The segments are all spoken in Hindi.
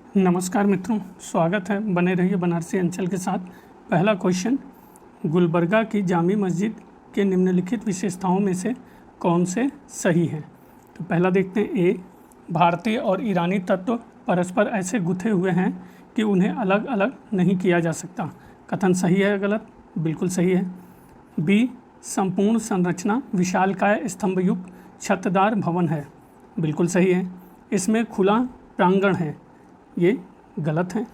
नमस्कार मित्रों, स्वागत है। बने रहिए बनारसी अंचल के साथ। पहला क्वेश्चन, गुलबर्गा की जामी मस्जिद के निम्नलिखित विशेषताओं में से कौन से सही हैं? तो पहला देखते हैं, ए, भारतीय और ईरानी तत्व परस्पर ऐसे गुथे हुए हैं कि उन्हें अलग अलग नहीं किया जा सकता। कथन सही है या गलत? बिल्कुल सही है। बी, संपूर्ण संरचना विशालकाय स्तंभयुक्त छतदार भवन है। बिल्कुल सही है। इसमें खुला प्रांगण है। ये गलत है।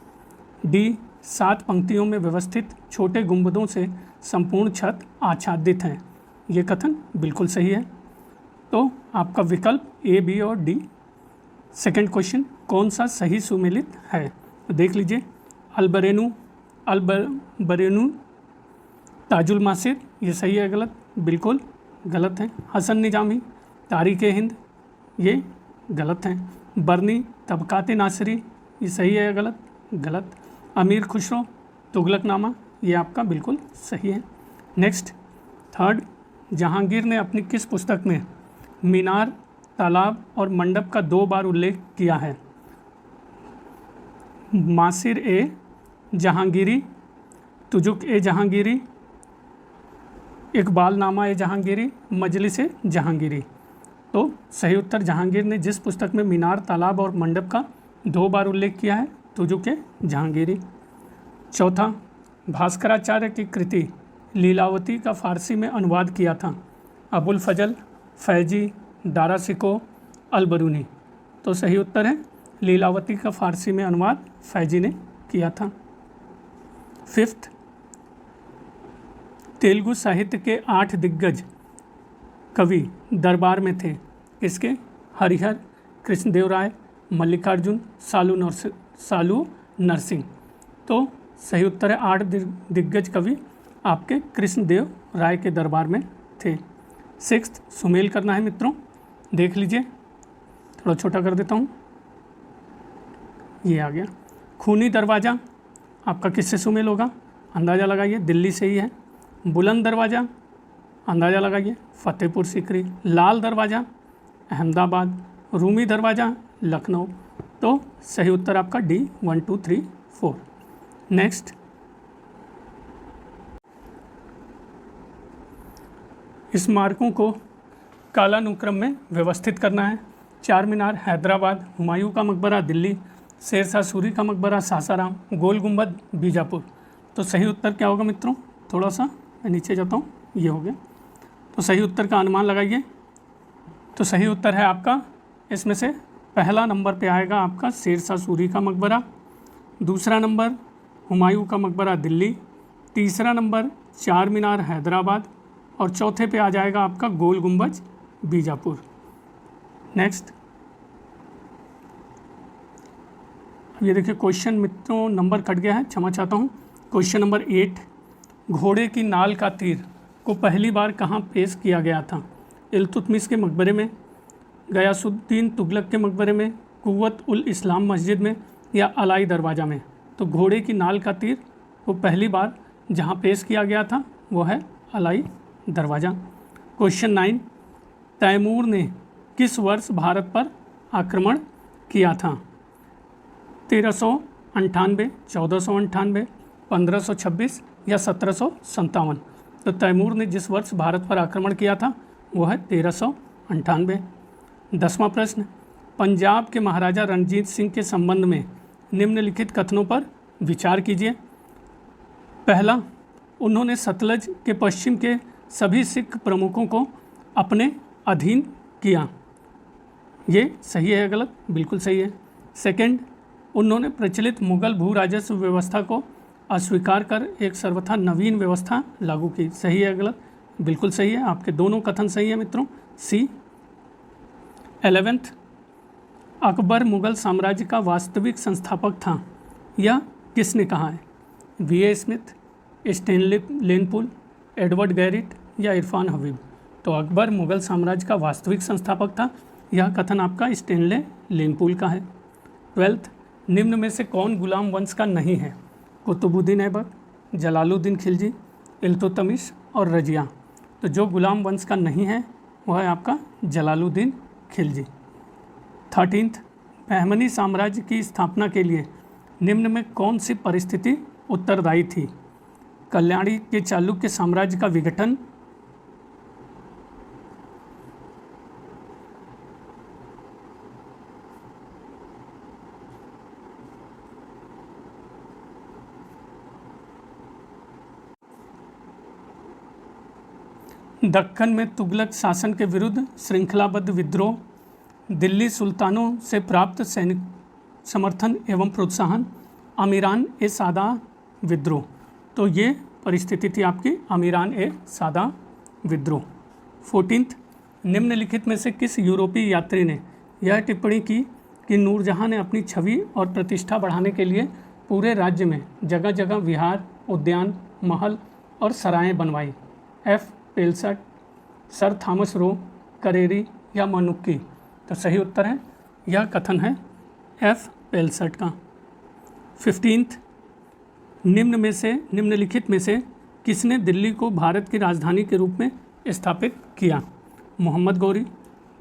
डी, 7 पंक्तियों में व्यवस्थित छोटे गुंबदों से संपूर्ण छत आच्छादित है। ये कथन बिल्कुल सही है। तो आपका विकल्प ए, बी और डी। सेकंड क्वेश्चन, कौन सा सही सुमेलित है? तो देख लीजिए, अलबरेनू ताजुल मासिर, ये सही है गलत? बिल्कुल गलत है। हसन निजामी, तारीख़ हिंद, ये गलत है। बरनी तबकात नासरी, ये सही है या गलत? गलत। अमीर खुसरो, तुगलकनामा, ये आपका बिल्कुल सही है। नेक्स्ट, थर्ड, जहांगीर ने अपनी किस पुस्तक में मीनार, तालाब और मंडप का 2 बार उल्लेख किया है? मासिर ए जहांगीरी, तुजुक ए जहांगीरी, इकबालनामा ए जहांगीरी, मजलिस ए जहांगीरी। तो सही उत्तर, जहांगीर ने जिस पुस्तक में मीनार, तालाब और मंडप का 2 बार उल्लेख किया है, तुजुक ए जहांगीरी। चौथा, भास्कराचार्य की कृति लीलावती का फ़ारसी में अनुवाद किया था अबुल फजल, फैजी, दारासिको, अलबरूनी। तो सही उत्तर है, लीलावती का फ़ारसी में अनुवाद फैजी ने किया था। फिफ्थ, तेलुगु साहित्य के 8 दिग्गज कवि दरबार में थे। किसके? हरिहर, कृष्णदेवराय, मल्लिकार्जुन, सालू नरसिंह। तो सही उत्तर है, 8 दिग्गज कवि आपके कृष्णदेव राय के दरबार में थे। सिक्स्थ, सुमेल करना है मित्रों, देख लीजिए, थोड़ा छोटा कर देता हूँ, ये आ गया। खूनी दरवाज़ा आपका किससे सुमेल होगा? अंदाज़ा लगाइए, दिल्ली से ही है। बुलंद दरवाज़ा, अंदाज़ा लगाइए, फतेहपुर सीकरी। लाल दरवाज़ा, अहमदाबाद। रूमी दरवाज़ा, लखनऊ। तो सही उत्तर आपका डी, 1, 2, 3, 4। नेक्स्ट, स्मारकों को कालानुक्रम में व्यवस्थित करना है। चार मीनार हैदराबाद, हुमायूं का मकबरा दिल्ली, शेरशाह सूरी का मकबरा सासाराम, गोल गुंबद बीजापुर। तो सही उत्तर क्या होगा मित्रों? थोड़ा सा मैं नीचे जाता हूँ, ये हो गया। तो सही उत्तर का अनुमान लगाइए। तो सही उत्तर है आपका, इसमें से पहला नंबर पे आएगा आपका शेरशाह सूरी का मकबरा, दूसरा नंबर हुमायूं का मकबरा दिल्ली, तीसरा नंबर चार मीनार हैदराबाद और चौथे पे आ जाएगा आपका गोल गुंबज बीजापुर। नेक्स्ट, ये देखिए क्वेश्चन मित्रों नंबर कट गया है, क्षमा चाहता हूँ। क्वेश्चन नंबर 8, घोड़े की नाल का तीर को पहली बार कहाँ पेश किया गया था? इल्तुतमिश के मकबरे में, गयासुद्दीन तुगलक के मकबरे में, कुव्वत उल इस्लाम मस्जिद में या अलाई दरवाज़ा में? तो घोड़े की नाल का तीर को पहली बार जहाँ पेश किया गया था वो है अलाई दरवाज़ा। क्वेश्चन 9, तैमूर ने किस वर्ष भारत पर आक्रमण किया था? 1398, 1498, 1526 या 1757? तो तैमूर ने जिस वर्ष भारत पर आक्रमण किया था वो है 1398। 10वां प्रश्न, पंजाब के महाराजा रणजीत सिंह के संबंध में निम्नलिखित कथनों पर विचार कीजिए। पहला, उन्होंने सतलज के पश्चिम के सभी सिख प्रमुखों को अपने अधीन किया। ये सही है या गलत? बिल्कुल सही है। सेकंड, उन्होंने प्रचलित मुगल भू राजस्व व्यवस्था को अस्वीकार कर एक सर्वथा नवीन व्यवस्था लागू की। सही है या गलत? बिल्कुल सही है। आपके दोनों कथन सही है मित्रों, सी। 11th, अकबर मुगल साम्राज्य का वास्तविक संस्थापक था, यह किसने कहा है? V.A. Smith, Stanley Lane Poole, Edward Garrett या इरफान हबीब? तो अकबर मुगल साम्राज्य का वास्तविक संस्थापक था, यह कथन आपका स्टेनली लेनपुल का है। 12th, निम्न में से कौन गुलाम वंश का नहीं है? कुतुबुद्दीन ऐबक, जलालुद्दीन खिलजी, इल्तुतमिश और रजिया। तो जो गुलाम वंश का नहीं है वह है आपका जलालुद्दीन खिलजी। 13th, बहमनी साम्राज्य की स्थापना के लिए निम्न में कौन सी परिस्थिति उत्तरदायी थी? कल्याणी के चालुक्य साम्राज्य का विघटन, दक्कन में तुगलक शासन के विरुद्ध श्रृंखलाबद्ध विद्रोह, दिल्ली सुल्तानों से प्राप्त सैनिक समर्थन एवं प्रोत्साहन, अमीरान ए सादा विद्रोह। तो ये परिस्थिति थी आपकी अमीरान ए सादा विद्रोह। 14, निम्नलिखित में से किस यूरोपीय यात्री ने यह टिप्पणी की कि नूरजहां ने अपनी छवि और प्रतिष्ठा बढ़ाने के लिए पूरे राज्य में जगह जगह विहार, उद्यान, महल और सराएं बनवाई? F Pelsaert, sir Thomas Roe, Careri या मनुक्की? तो सही उत्तर है, यह कथन है एफ पेल्सट का। 15, निम्नलिखित में से किसने दिल्ली को भारत की राजधानी के रूप में स्थापित किया? मोहम्मद गौरी,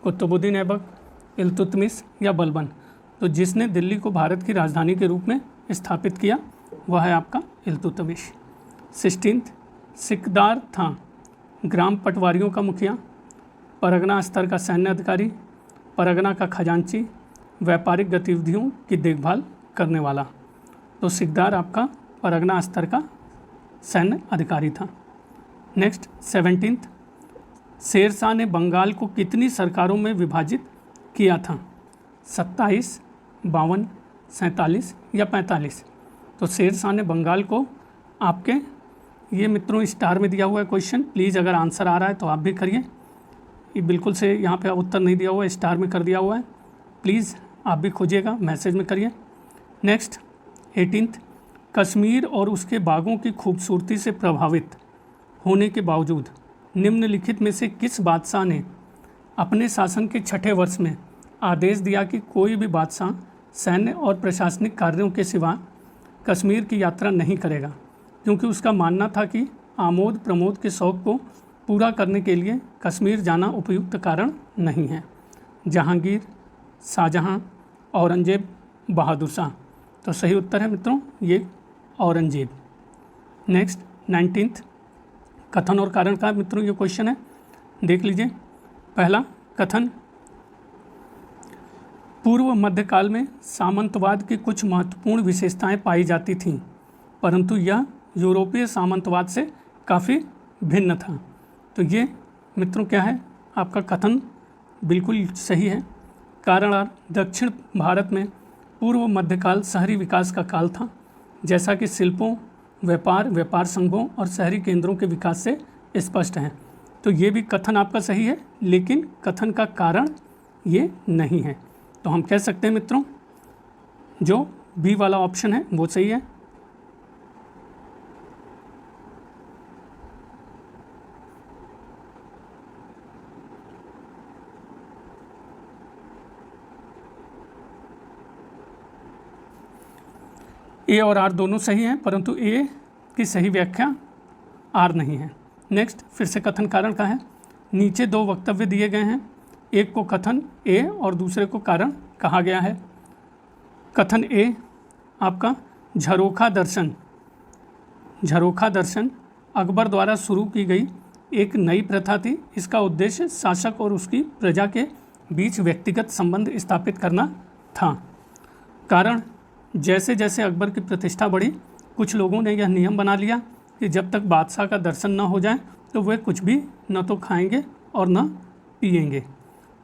कुतुबुद्दीन ऐबक, इल्तुतमिश या बलबन? तो जिसने दिल्ली को भारत की राजधानी के रूप में स्थापित किया वह है आपका इल्तुतमिश। 16, सिकदार था ग्राम पटवारियों का मुखिया, परगना स्तर का सैन्य अधिकारी, परगना का खजांची, व्यापारिक गतिविधियों की देखभाल करने वाला? तो सिकदार आपका परगना स्तर का सैन्य अधिकारी था। नेक्स्ट 17, शेरशाह ने बंगाल को कितनी सरकारों में विभाजित किया था? 27, 52, 47 या 45? तो शेरशाह ने बंगाल को आपके, ये मित्रों स्टार में दिया हुआ है क्वेश्चन, प्लीज़ अगर आंसर आ रहा है तो आप भी करिए। ये बिल्कुल से यहाँ पे उत्तर नहीं दिया हुआ है, स्टार में कर दिया हुआ है, प्लीज़ आप भी खोजिएगा, मैसेज में करिए। नेक्स्ट 18, कश्मीर और उसके बागों की खूबसूरती से प्रभावित होने के बावजूद निम्नलिखित में से किस बादशाह ने अपने शासन के 6ठे वर्ष में आदेश दिया कि कोई भी बादशाह सैन्य और प्रशासनिक कार्यों के सिवा कश्मीर की यात्रा नहीं करेगा, क्योंकि उसका मानना था कि आमोद प्रमोद के शौक़ को पूरा करने के लिए कश्मीर जाना उपयुक्त कारण नहीं है? जहांगीर, शाहजहां, औरंगजेब, बहादुर शाह? तो सही उत्तर है मित्रों ये औरंगजेब। नेक्स्ट 19, कथन और कारण का मित्रों ये क्वेश्चन है, देख लीजिए। पहला कथन, पूर्व मध्यकाल में सामंतवाद की कुछ महत्वपूर्ण विशेषताएं पाई जाती थीं, परंतु यह यूरोपीय सामंतवाद से काफ़ी भिन्न था। तो ये मित्रों क्या है आपका कथन बिल्कुल सही है। कारण, दक्षिण भारत में पूर्व मध्यकाल शहरी विकास का काल था, जैसा कि शिल्पों, व्यापार संघों और शहरी केंद्रों के विकास से स्पष्ट है। तो ये भी कथन आपका सही है, लेकिन कथन का कारण ये नहीं है। तो हम कह सकते हैं मित्रों जो बी वाला ऑप्शन है वो सही है। ए और आर दोनों सही हैं, परंतु ए की सही व्याख्या आर नहीं है। नेक्स्ट फिर से कथन कारण का है। नीचे दो वक्तव्य दिए गए हैं, एक को कथन ए और दूसरे को कारण कहा गया है। कथन ए आपका, झरोखा दर्शन अकबर द्वारा शुरू की गई एक नई प्रथा थी। इसका उद्देश्य शासक और उसकी प्रजा के बीच व्यक्तिगत संबंध स्थापित करना था। कारण, जैसे जैसे अकबर की प्रतिष्ठा बढ़ी, कुछ लोगों ने यह नियम बना लिया कि जब तक बादशाह का दर्शन न हो जाए तो वे कुछ भी न तो खाएंगे और न पिएंगे।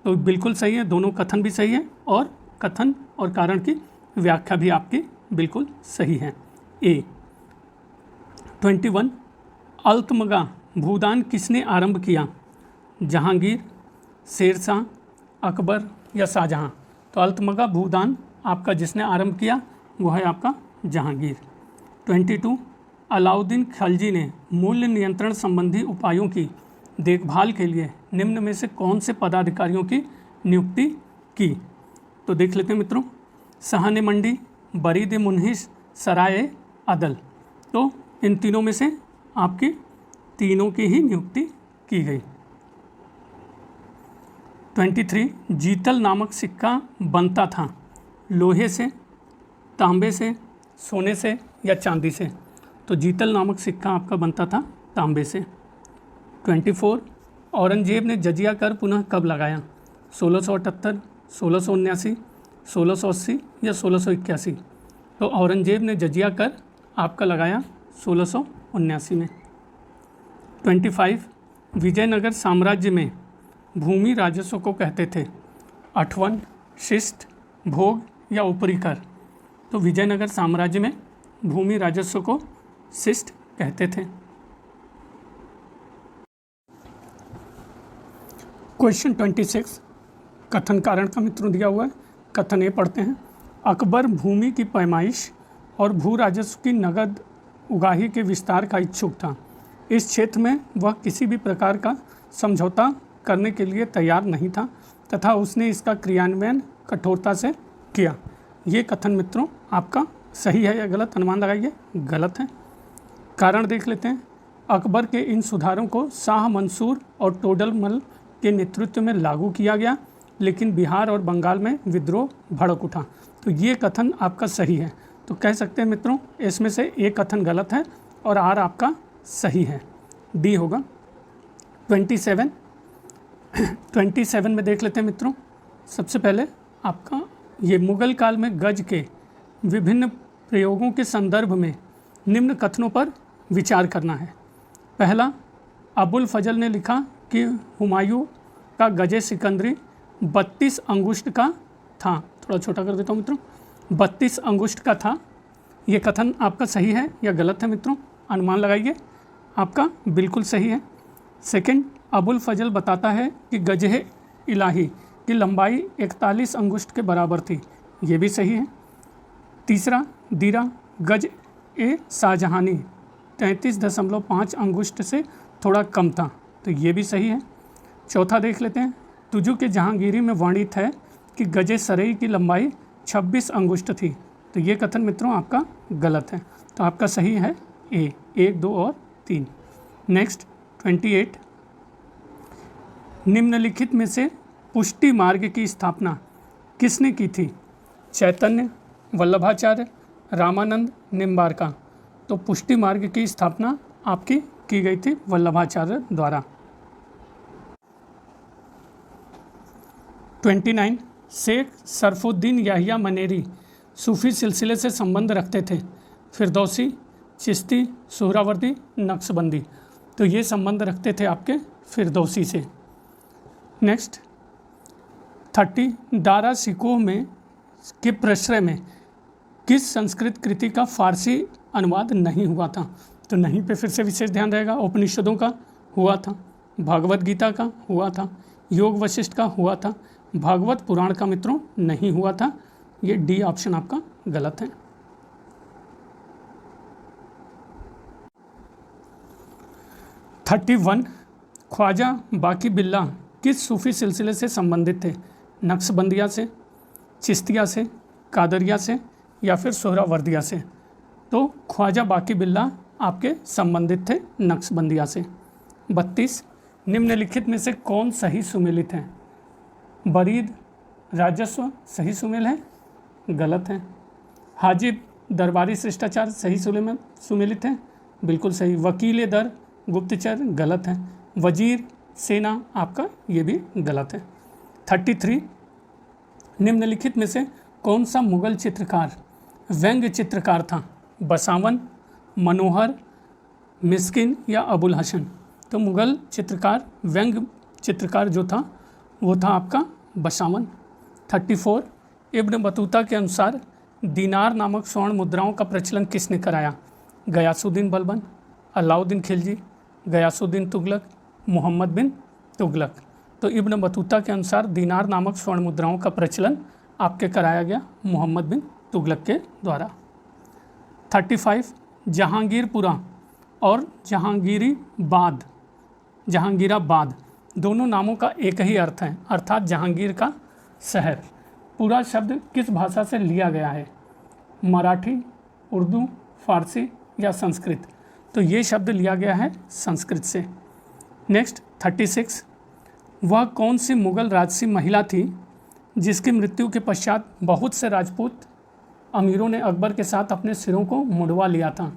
तो बिल्कुल सही है, दोनों कथन भी सही है और कथन और कारण की व्याख्या भी आपकी बिल्कुल सही है। ए 21, अल्तमगा भूदान किसने आरंभ किया? जहांगीर, शेरशाह, अकबर या शाहजहां? तो अल्तमगा भूदान आपका जिसने आरंभ किया वो है आपका जहांगीर। 22, अलाउद्दीन खिलजी ने मूल्य नियंत्रण संबंधी उपायों की देखभाल के लिए निम्न में से कौन से पदाधिकारियों की नियुक्ति की? तो देख लेते हैं मित्रों, सहने मंडी, बरीद मुन्हिस, सराय अदल। तो इन तीनों में से आपकी तीनों की ही नियुक्ति की गई। 23, जीतल नामक सिक्का बनता था लोहे से, तांबे से, सोने से या चांदी से? तो जीतल नामक सिक्का आपका बनता था तांबे से। 24 औरंगजेब ने जजिया कर पुनः कब लगाया? 1678, 1679, 1680 या 1681? तो औरंगजेब ने जजिया कर आपका लगाया 1679 में। 25 विजयनगर साम्राज्य में भूमि राजस्व को कहते थे? अठवन, शिष्ट, भोग या ऊपरी कर? तो विजयनगर साम्राज्य में भूमि राजस्व को शिष्ट कहते थे। क्वेश्चन 26 कथन कारण का मित्रों दिया हुआ है। कथन ए पढ़ते हैं। अकबर भूमि की पैमाइश और भू राजस्व की नगद उगाही के विस्तार का इच्छुक था। इस क्षेत्र में वह किसी भी प्रकार का समझौता करने के लिए तैयार नहीं था तथा उसने इसका क्रियान्वयन कठोरता से किया। ये कथन मित्रों आपका सही है या गलत? अनुमान लगाइए। गलत है। कारण देख लेते हैं। अकबर के इन सुधारों को शाह मंसूर और टोडरमल के नेतृत्व में लागू किया गया, लेकिन बिहार और बंगाल में विद्रोह भड़क उठा। तो ये कथन आपका सही है। तो कह सकते हैं मित्रों इसमें से एक कथन गलत है और आर आपका सही है, डी होगा। 27 में देख लेते हैं मित्रों। सबसे पहले आपका ये मुगल काल में गज के विभिन्न प्रयोगों के संदर्भ में निम्न कथनों पर विचार करना है। पहला, अबुल फजल ने लिखा कि हुमायूं का गजे सिकंदरी 32 अंगुष्ठ का था। थोड़ा छोटा कर देता हूँ मित्रों। 32 अंगुष्ठ का था। ये कथन आपका सही है या गलत है मित्रों? अनुमान लगाइए। आपका बिल्कुल सही है। सेकंड, अबुल फजल बताता है कि गजे इलाही की लंबाई 41 अंगुष्ठ के बराबर थी। ये भी सही है। तीसरा, दीरा गज ए शाहजहानी 33.5 अंगुष्ठ से थोड़ा कम था। तो ये भी सही है। चौथा देख लेते हैं। तुजु के जहांगीरी में वर्णित है कि गजे सरई की लंबाई 26 अंगुष्ठ थी। तो ये कथन मित्रों आपका गलत है। तो आपका सही है ए, 1, 2 और 3। नेक्स्ट 28, निम्नलिखित में से पुष्टि मार्ग की स्थापना किसने की थी? चैतन्य, वल्लभाचार्य, रामानंद, निम्बारका? तो पुष्टि मार्ग की स्थापना आपकी की गई थी वल्लभाचार्य द्वारा। 29, शेख सरफुद्दीन याहिया मनेरी सूफी सिलसिले से संबंध रखते थे? फिरदौसी, चिश्ती, सुहरावर्दी, नक्शबंदी? तो ये संबंध रखते थे आपके फिरदौसी से। नेक्स्ट 30, दारा शिकोह में के प्रश्रय में किस संस्कृत कृति का फारसी अनुवाद नहीं हुआ था? तो नहीं पे फिर से विशेष ध्यान रहेगा। उपनिषदों का हुआ था, भागवत गीता का हुआ था, योग वशिष्ठ का हुआ था, भागवत पुराण का मित्रों नहीं हुआ था। ये डी ऑप्शन आपका गलत है। 31, ख्वाजा बाकी बिल्ला किस सूफी सिलसिले से संबंधित थे? नक्शबंदिया से, चिश्तिया से, कादरिया से या फिर सोहरावर्दिया से? तो ख्वाजा बाकी बिल्ला आपके संबंधित थे नक्शबंदिया से। 32, निम्नलिखित में से कौन सही सुमेलित है? बरीद राजस्व सही सुमेल है? गलत है। हाजिब दरबारी शिष्टाचार सही सुमेलित है? बिल्कुल सही। वकील दर गुप्तचर गलत है। वजीर सेना आपका ये भी गलत है। 33, निम्नलिखित में से कौन सा मुगल चित्रकार व्यंग्य चित्रकार था? बसावन, मनोहर, मिस्किन या अबुल हसन? तो मुगल चित्रकार व्यंग्य चित्रकार जो था वो था आपका बसावन। 34, इब्न बतूता के अनुसार दीनार नामक स्वर्ण मुद्राओं का प्रचलन किसने कराया? गयासुद्दीन बलबन, अलाउद्दीन खिलजी, गयासुद्दीन तुगलक, मोहम्मद बिन तुगलक? तो इब्न बतूता के अनुसार दीनार नामक स्वर्ण मुद्राओं का प्रचलन आपके कराया गया मोहम्मद बिन तुगलक के द्वारा। 35, जहांगीरपुरा और जहांगीराबाद दोनों नामों का एक ही अर्थ है, अर्थात जहांगीर का शहर। पूरा शब्द किस भाषा से लिया गया है? मराठी, उर्दू, फारसी या संस्कृत? तो ये शब्द लिया गया है संस्कृत से। नेक्स्ट 36, वह कौन सी मुगल राजसी महिला थी जिसकी मृत्यु के पश्चात बहुत से राजपूत अमीरों ने अकबर के साथ अपने सिरों को मुड़वा लिया था?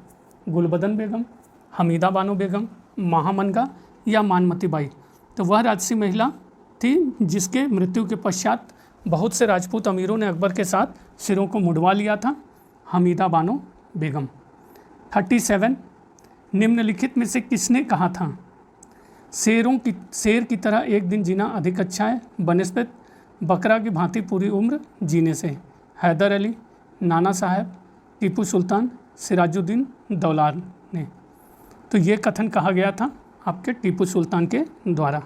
गुलबदन बेगम, हमीदा बानो बेगम, महामनगा या मानमती बाई? तो वह राजसी महिला थी जिसके मृत्यु के पश्चात बहुत से राजपूत अमीरों ने अकबर के साथ सिरों को मुड़वा लिया था, हमीदा बानो बेगम। 37 निम्नलिखित में से किसने कहा था शेर की तरह एक दिन जीना अधिक अच्छा है बनिस्बत बकरा की भांति पूरी उम्र जीने से? हैदर अली, नाना साहब, टीपू सुल्तान, सिराजुद्दीन दौलार ने? तो ये कथन कहा गया था आपके टीपू सुल्तान के द्वारा।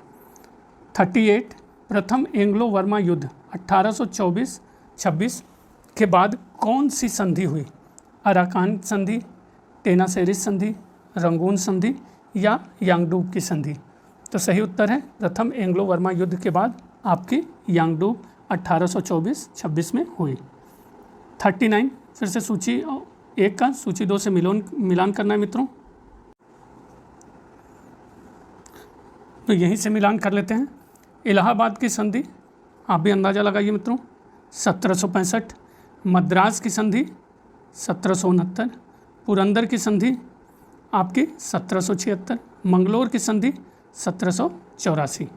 38 प्रथम एंग्लो वर्मा युद्ध 1824-26 के बाद कौन सी संधि हुई? अराकान संधि, टेनासेरिस संधि, रंगून संधि या यांगडूब की संधि? तो सही उत्तर है प्रथम एंग्लो वर्मा युद्ध के बाद आपकी यांगडूब 1824-26 में हुई। 39 फिर से सूची 1 का सूची 2 से मिलान करना है मित्रों। तो यहीं से मिलान कर लेते हैं। इलाहाबाद की संधि आप भी अंदाज़ा लगाइए मित्रों 1765, मद्रास की संधि 1769, पुरंदर की संधि आपकी 1776, मंगलोर की संधि 1784।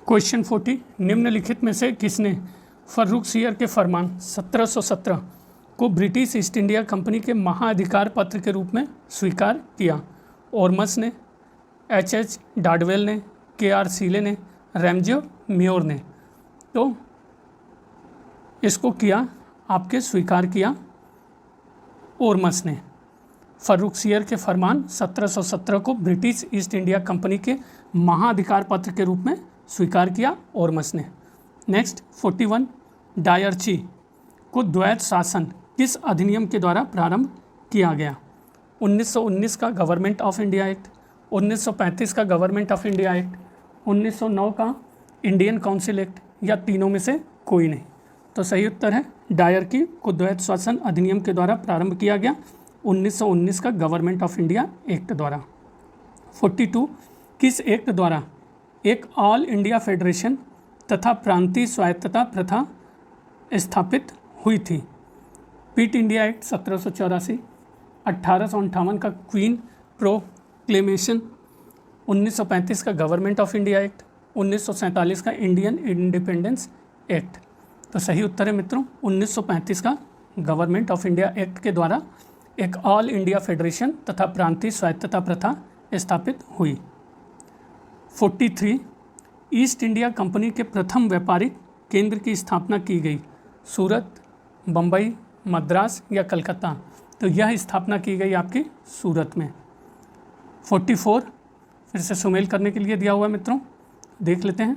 क्वेश्चन 40 निम्नलिखित में से किसने फर्रुखसियर के फरमान 1717 को ब्रिटिश ईस्ट इंडिया कंपनी के महाअधिकार पत्र के रूप में स्वीकार किया? ओरमस ने, H.H. डाडवेल ने, K.R. सीले ने, रैमजे म्योर ने? तो इसको किया आपके स्वीकार किया ओरमस ने। फर्रुखसियर के फरमान 1717 को ब्रिटिश ईस्ट इंडिया कंपनी के महाअधिकार पत्र के रूप में स्वीकार किया ओरमस ने। नेक्स्ट 41 डायरची को द्वैत शासन किस अधिनियम के द्वारा प्रारंभ किया गया? 1919 का गवर्नमेंट ऑफ इंडिया एक्ट, 1935 का गवर्नमेंट ऑफ इंडिया एक्ट, 1909 का इंडियन काउंसिल एक्ट या तीनों में से कोई नहीं? तो सही उत्तर है डायरकी को द्वैत शासन अधिनियम के द्वारा प्रारंभ किया गया 1919 का गवर्नमेंट ऑफ इंडिया एक्ट द्वारा। 42 किस एक्ट द्वारा एक ऑल इंडिया फेडरेशन तथा प्रांतीय स्वायत्तता प्रथा स्थापित हुई थी? पीट इंडिया एक्ट 1784, 1858 का क्वीन प्रोक्लेमेशन, 1935 का गवर्नमेंट ऑफ इंडिया एक्ट, 1947 का इंडियन इंडिपेंडेंस एक्ट? तो सही उत्तर है मित्रों 1935 का गवर्नमेंट ऑफ इंडिया एक्ट के द्वारा एक ऑल इंडिया फेडरेशन तथा प्रांतीय स्वायत्तता प्रथा स्थापित हुई। 43 ईस्ट इंडिया कंपनी के प्रथम व्यापारिक केंद्र की स्थापना की गई? सूरत, बम्बई, मद्रास या कलकत्ता? तो यह स्थापना की गई आपकी सूरत में। 44 फिर से सुमेल करने के लिए दिया हुआ है मित्रों, देख लेते हैं,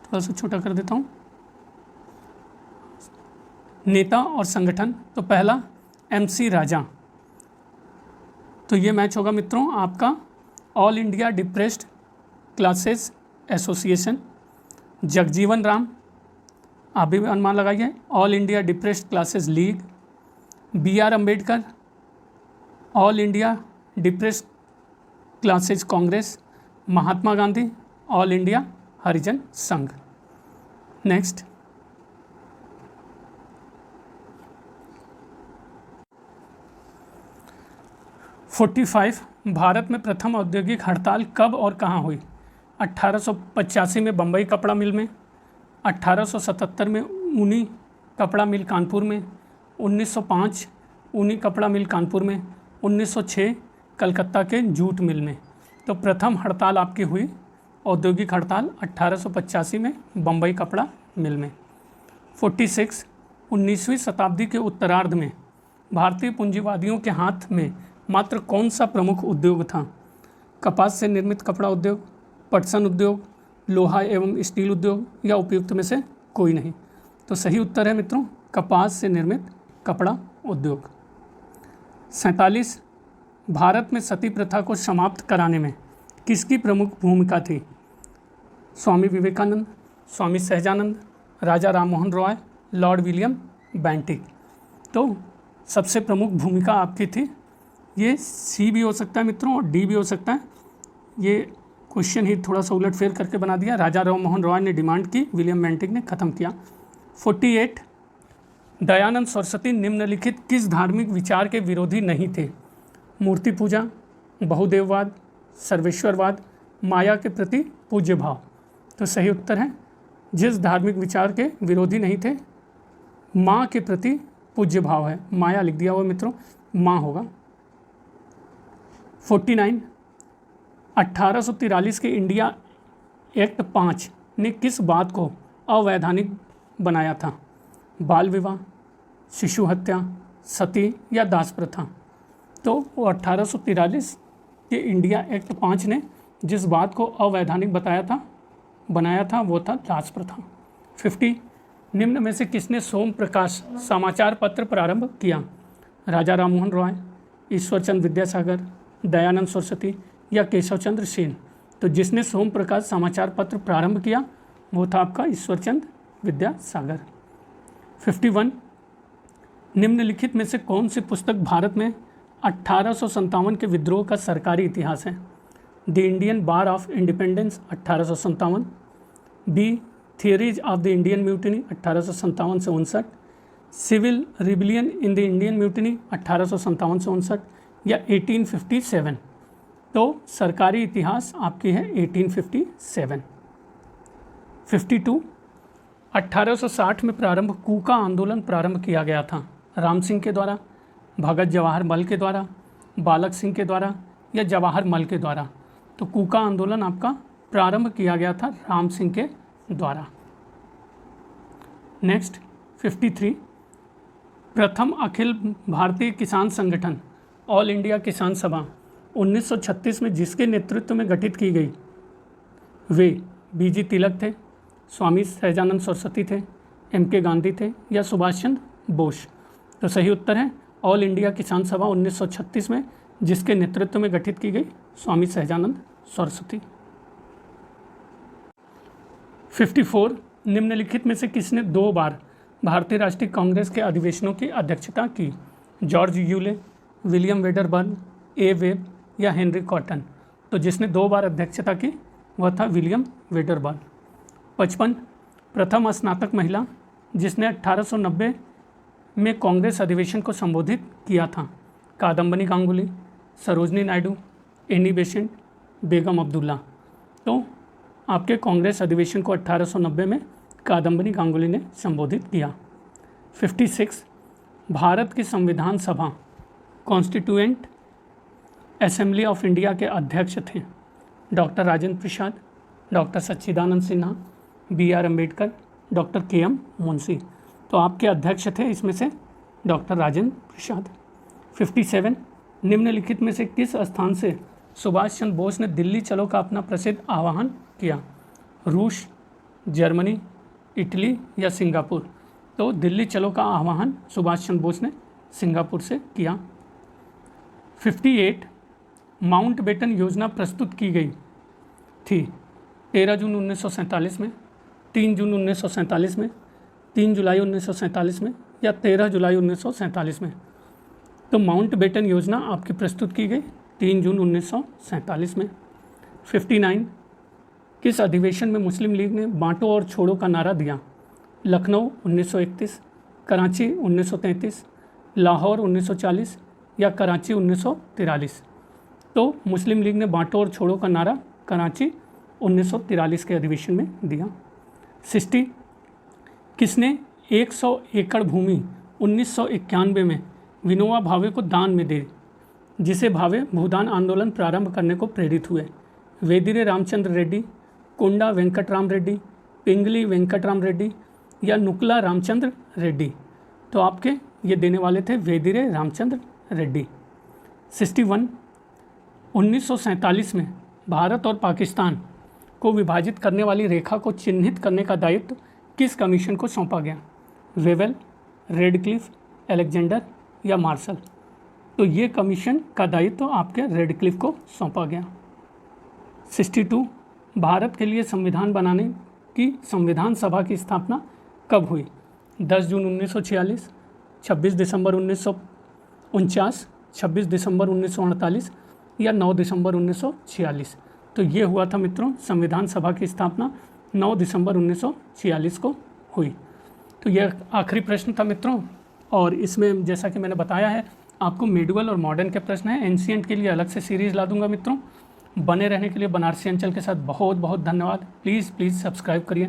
थोड़ा सा छोटा कर देता हूँ। नेता और संगठन, तो पहला MC राजा, तो ये मैच होगा मित्रों आपका all India depressed classes association. Jagjivan Ram, आप भी अनुमान लगाइए, all India depressed classes league. BR Ambedkar, all India depressed classes Congress. Mahatma Gandhi, all India Harijan Sangh. Next 45 Bharat में प्रथम औद्योगिक हड़ताल कब और कहाँ हुई? 1885 में बम्बई कपड़ा मिल में, 1877 में ऊनी कपड़ा मिल कानपुर में, 1905 ऊनी कपड़ा मिल कानपुर में, 1906 कलकत्ता के जूट मिल में। तो प्रथम हड़ताल आपकी हुई औद्योगिक हड़ताल 1885 में बम्बई कपड़ा मिल में। 46 19वीं शताब्दी के उत्तरार्ध में भारतीय पूंजीवादियों के हाथ में मात्र कौन सा प्रमुख उद्योग था? कपास से निर्मित कपड़ा उद्योग, पटसन उद्योग, लोहा एवं स्टील उद्योग या उपयुक्त में से कोई नहीं? तो सही उत्तर है मित्रों कपास से निर्मित कपड़ा उद्योग। 47 भारत में सती प्रथा को समाप्त कराने में किसकी प्रमुख भूमिका थी? Swami Vivekananda, Swami Sahajanand, Raja Rammohan Roy, lord William Bentinck. तो सबसे प्रमुख भूमिका आपकी थी, ये C भी हो सकता है मित्रों और D भी हो सकता है, ये क्वेश्चन ही थोड़ा सा उलट फेर करके बना दिया। राजा राम मोहन रॉय ने डिमांड की, विलियम बेंटिक ने ख़त्म किया। 48 दयानंद सरस्वती निम्नलिखित किस धार्मिक विचार के विरोधी नहीं थे? मूर्ति पूजा, बहुदेववाद, सर्वेश्वरवाद, माया के प्रति पूज्य भाव। तो सही उत्तर है जिस धार्मिक विचार के विरोधी नहीं थे, माँ के प्रति पूज्य भाव है। माया लिख दिया हुआ मित्रों, माँ होगा। 49 1843 के इंडिया एक्ट 5 ने किस बात को अवैधानिक बनाया था? बाल विवाह, शिशु हत्या, सती या दास प्रथा। तो वो 1843 के इंडिया एक्ट 5 ने जिस बात को अवैधानिक बनाया था वो था दास प्रथा। 50 निम्न में से किसने सोम प्रकाश समाचार पत्र प्रारंभ किया? राजा राममोहन रॉय, ईश्वरचंद विद्यासागर, दयानंद सरस्वती या केशव चंद्र सेन। तो जिसने सोम प्रकाश समाचार पत्र प्रारंभ किया वो था आपका ईश्वरचंद विद्यासागर। 51 निम्नलिखित में से कौन सी पुस्तक भारत में 1857 के विद्रोह का सरकारी इतिहास है? The Indian war of independence 1857, B theories of the Indian mutiny 1857 से 59, civil rebellion in the Indian mutiny 1857 से 59 या 1857। तो सरकारी इतिहास आपकी है 1857। 52 1860 में कूका आंदोलन प्रारंभ किया गया था। राम सिंह के द्वारा, भगत जवाहर मल के द्वारा, बालक सिंह के द्वारा या जवाहर मल के द्वारा। तो कूका आंदोलन आपका प्रारंभ किया गया था राम सिंह के द्वारा। नेक्स्ट 53 प्रथम अखिल भारतीय किसान संगठन ऑल इंडिया किसान सभा 1936 में जिसके नेतृत्व में गठित की गई वे बीजी तिलक थे, स्वामी सहजानंद सरस्वती थे, एमके गांधी थे या सुभाष चंद्र बोस। तो सही उत्तर है ऑल इंडिया किसान सभा 1936 में जिसके नेतृत्व में गठित की गई स्वामी सहजानंद सरस्वती। 54 निम्नलिखित में से किसने 2 बार भारतीय राष्ट्रीय कांग्रेस के अधिवेशनों की अध्यक्षता की? जॉर्ज यूले, विलियम वेडरबर्न, ए वेब या हेनरी कॉटन। तो जिसने 2 बार अध्यक्षता की वह था विलियम वेडरबर्न। 55 प्रथम स्नातक महिला जिसने 1890 में कांग्रेस अधिवेशन को संबोधित किया था? कादम्बनी गांगुली, सरोजनी नायडू, एनी बेसेंट, बेगम अब्दुल्ला। तो आपके कांग्रेस अधिवेशन को 1890 में कादम्बनी गांगुली ने संबोधित किया। 56 भारत की संविधान सभा कॉन्स्टिट्यूएंट असेंबली ऑफ इंडिया के अध्यक्ष थे? Doctor Rajendra Prasad, doctor Sachchidanand Sinha, B R Ambedkar, doctor K M Munshi. तो आपके अध्यक्ष थे इसमें से डॉक्टर राजेंद्र प्रसाद। 57 निम्नलिखित में से किस स्थान से सुभाष चंद्र बोस ने दिल्ली चलो का अपना प्रसिद्ध आह्वान किया? रूस, जर्मनी, इटली या सिंगापुर। तो दिल्ली चलो का आह्वान सुभाष चंद्र बोस ने सिंगापुर से किया। 58 माउंटबेटन योजना प्रस्तुत की गई थी? 13 जून 1947 में, 3 जून 1947 में, 3 जुलाई 1947 में या 13 जुलाई 1947 में। तो माउंटबेटन योजना आपकी प्रस्तुत की गई 3 जून 1947 में। 59 किस अधिवेशन में मुस्लिम लीग ने बांटो और छोड़ो का नारा दिया? लखनऊ 1931, कराची 1933, लाहौर 1940 या कराची 1943। तो मुस्लिम लीग ने बांटो और छोड़ो का नारा कराची 1943 के अधिवेशन में दिया। 60 किसने 100 एकड़ भूमि 1991 में विनोबा भावे को दान में दी, जिसे भावे भूदान आंदोलन प्रारंभ करने को प्रेरित हुए? वेदिरे रामचंद्र रेड्डी, कोंडा वेंकटराम रेड्डी, पिंगली वेंकटराम रेड्डी या नुकला रामचंद्र रेड्डी। तो आपके ये देने वाले थे वेदिरे रामचंद्र रेड्डी। 61 1947 में भारत और पाकिस्तान को विभाजित करने वाली रेखा को चिन्हित करने का दायित्व किस कमीशन को सौंपा गया? वेवेल, रेडक्लिफ, अलेक्जेंडर या मार्शल। तो ये कमीशन का दायित्व आपके रेडक्लिफ को सौंपा गया। 62 भारत के लिए संविधान बनाने की संविधान सभा की स्थापना कब हुई? 10 जून 1946, 26 दिसंबर 1949, 26 दिसंबर 1948 या 9 दिसंबर 1946। तो ये हुआ था मित्रों, संविधान सभा की स्थापना 9 दिसंबर 1946 को हुई। तो यह आखिरी प्रश्न था मित्रों, और इसमें जैसा कि मैंने बताया है आपको मेडिवल और मॉडर्न के प्रश्न हैं। एंशिएंट के लिए अलग से सीरीज़ ला दूंगा मित्रों। बने रहने के लिए बनारसी अंचल के साथ बहुत बहुत धन्यवाद। प्लीज़ सब्सक्राइब करिए।